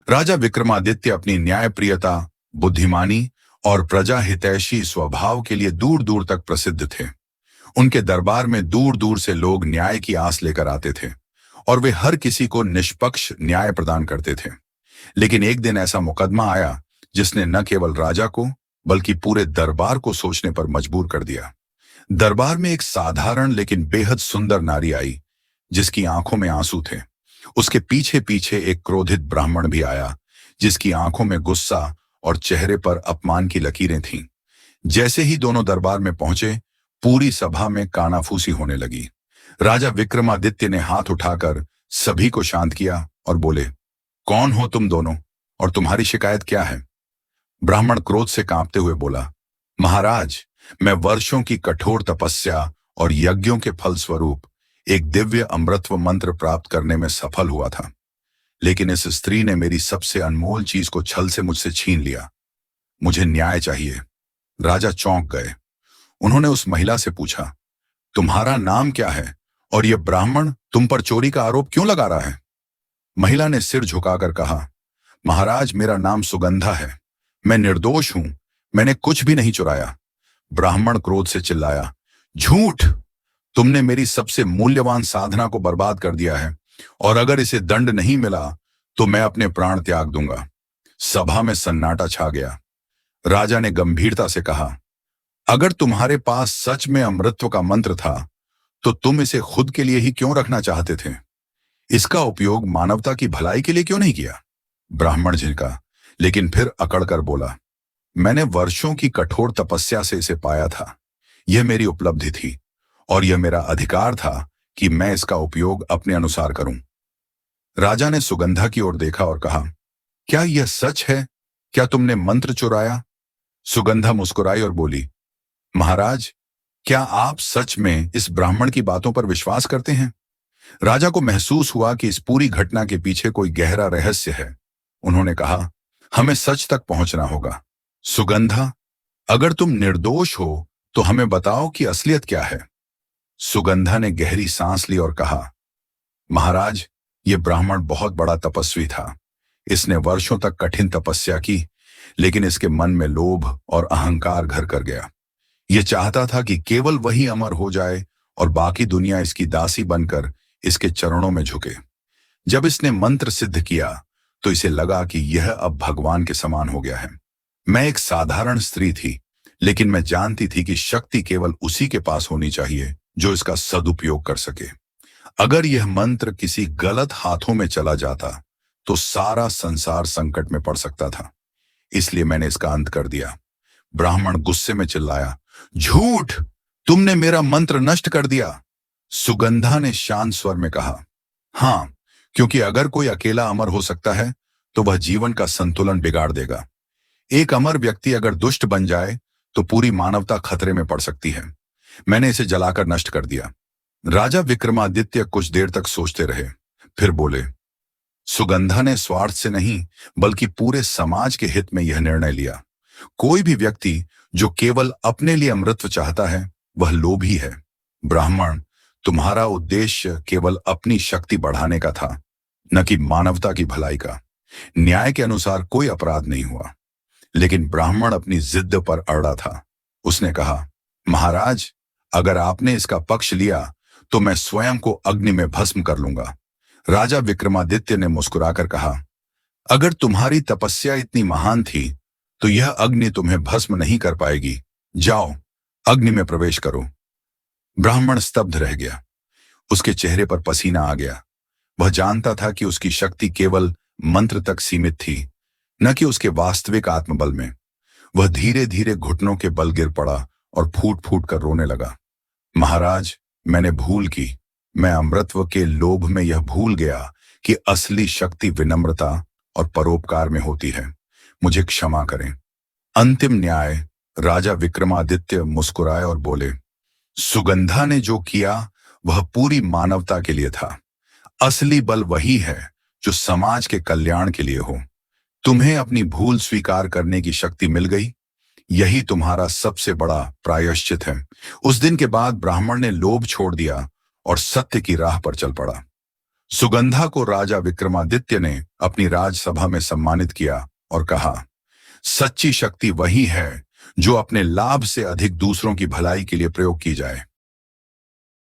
राजा विक्रमादित्य अपनी न्यायप्रियता, बुद्धिमानी और प्रजा हितैषी स्वभाव के लिए दूर दूर तक प्रसिद्ध थे। उनके दरबार में दूर दूर से लोग न्याय की आस लेकर आते थे और वे हर किसी को निष्पक्ष न्याय प्रदान करते थे। लेकिन एक दिन ऐसा मुकदमा आया जिसने न केवल राजा को बल्कि पूरे दरबार को सोचने पर मजबूर कर दिया। दरबार में एक साधारण लेकिन बेहद सुंदर नारी आई, जिसकी आंखों में आंसू थे। उसके पीछे पीछे एक क्रोधित ब्राह्मण भी आया, जिसकी आंखों में गुस्सा और चेहरे पर अपमान की लकीरें थीं। जैसे ही दोनों दरबार में पहुंचे, पूरी सभा में कानाफूसी होने लगी। राजा विक्रमादित्य ने हाथ उठाकर सभी को शांत किया और बोले, कौन हो तुम दोनों और तुम्हारी शिकायत क्या है? ब्राह्मण क्रोध से कांपते हुए बोला, महाराज, मैं वर्षों की कठोर तपस्या और यज्ञों के फलस्वरूप एक दिव्य अमृतत्व मंत्र प्राप्त करने में सफल हुआ था, लेकिन इस स्त्री ने मेरी सबसे अनमोल चीज को छल से मुझसे छीन लिया। मुझे न्याय चाहिए। राजा चौंक गए। उन्होंने उस महिला से पूछा, तुम्हारा नाम क्या है और यह ब्राह्मण तुम पर चोरी का आरोप क्यों लगा रहा है? महिला ने सिर झुकाकर कहा, महाराज, मेरा नाम सुगंधा है। मैं निर्दोष हूं। मैंने कुछ भी नहीं चुराया। ब्राह्मण क्रोध से चिल्लाया, झूठ! तुमने मेरी सबसे मूल्यवान साधना को बर्बाद कर दिया है और अगर इसे दंड नहीं मिला तो मैं अपने प्राण त्याग दूंगा। सभा में सन्नाटा छा गया। राजा ने गंभीरता से कहा, अगर तुम्हारे पास सच में अमृतत्व का मंत्र था तो तुम इसे खुद के लिए ही क्यों रखना चाहते थे? इसका उपयोग मानवता की भलाई के लिए क्यों नहीं किया? ब्राह्मण झिड़का, लेकिन फिर अकड़कर बोला, मैंने वर्षों की कठोर तपस्या से इसे पाया था। यह मेरी उपलब्धि थी और यह मेरा अधिकार था कि मैं इसका उपयोग अपने अनुसार करूं। राजा ने सुगंधा की ओर देखा और कहा, क्या यह सच है? क्या तुमने मंत्र चुराया? सुगंधा मुस्कुराई और बोली, महाराज, क्या आप सच में इस ब्राह्मण की बातों पर विश्वास करते हैं? राजा को महसूस हुआ कि इस पूरी घटना के पीछे कोई गहरा रहस्य है। उन्होंने कहा, हमें सच तक पहुंचना होगा। सुगंधा, अगर तुम निर्दोष हो तो हमें बताओ कि असलियत क्या है। सुगंधा ने गहरी सांस ली और कहा, महाराज, यह ब्राह्मण बहुत बड़ा तपस्वी था। इसने वर्षों तक कठिन तपस्या की, लेकिन इसके मन में लोभ और अहंकार घर कर गया। यह चाहता था कि केवल वही अमर हो जाए और बाकी दुनिया इसकी दासी बनकर इसके चरणों में झुके। जब इसने मंत्र सिद्ध किया तो इसे लगा कि यह अब भगवान के समान हो गया है। मैं एक साधारण स्त्री थी, लेकिन मैं जानती थी कि शक्ति केवल उसी के पास होनी चाहिए जो इसका सदुपयोग कर सके। अगर यह मंत्र किसी गलत हाथों में चला जाता तो सारा संसार संकट में पड़ सकता था। इसलिए मैंने इसका अंत कर दिया। ब्राह्मण गुस्से में चिल्लाया, झूठ! तुमने मेरा मंत्र नष्ट कर दिया। सुगंधा ने शांत स्वर में कहा, हाँ, क्योंकि अगर कोई अकेला अमर हो सकता है तो वह जीवन का संतुलन बिगाड़ देगा। एक अमर व्यक्ति अगर दुष्ट बन जाए तो पूरी मानवता खतरे में पड़ सकती है। मैंने इसे जलाकर नष्ट कर दिया। राजा विक्रमादित्य कुछ देर तक सोचते रहे, फिर बोले, सुगंधा ने स्वार्थ से नहीं बल्कि पूरे समाज के हित में यह निर्णय लिया। कोई भी व्यक्ति जो केवल अपने लिए अमृतत्व चाहता है वह लोभी है। ब्राह्मण, तुम्हारा उद्देश्य केवल अपनी शक्ति बढ़ाने का था, न कि मानवता की भलाई का। न्याय के अनुसार कोई अपराध नहीं हुआ, लेकिन ब्राह्मण अपनी जिद पर अड़ा था। उसने कहा, महाराज, अगर आपने इसका पक्ष लिया तो मैं स्वयं को अग्नि में भस्म कर लूंगा। राजा विक्रमादित्य ने मुस्कुराकर कहा, अगर तुम्हारी तपस्या इतनी महान थी तो यह अग्नि तुम्हें भस्म नहीं कर पाएगी। जाओ, अग्नि में प्रवेश करो। ब्राह्मण स्तब्ध रह गया। उसके चेहरे पर पसीना आ गया। वह जानता था कि उसकी शक्ति केवल मंत्र तक सीमित थी, न कि उसके वास्तविक आत्मबल में। वह धीरे धीरे घुटनों के बल गिर पड़ा और फूट फूट कर रोने लगा। महाराज, मैंने भूल की। मैं अमृतत्व के लोभ में यह भूल गया कि असली शक्ति विनम्रता और परोपकार में होती है। मुझे क्षमा करें। अंतिम न्याय। राजा विक्रमादित्य मुस्कुराए और बोले, सुगंधा ने जो किया वह पूरी मानवता के लिए था। असली बल वही है जो समाज के कल्याण के लिए हो। तुम्हें अपनी भूल स्वीकार करने की शक्ति मिल गई। यही तुम्हारा सबसे बड़ा प्रायश्चित है। उस दिन के बाद ब्राह्मण ने लोभ छोड़ दिया और सत्य की राह पर चल पड़ा। सुगंधा को राजा विक्रमादित्य ने अपनी राजसभा में सम्मानित किया और कहा, सच्ची शक्ति वही है जो अपने लाभ से अधिक दूसरों की भलाई के लिए प्रयोग की जाए।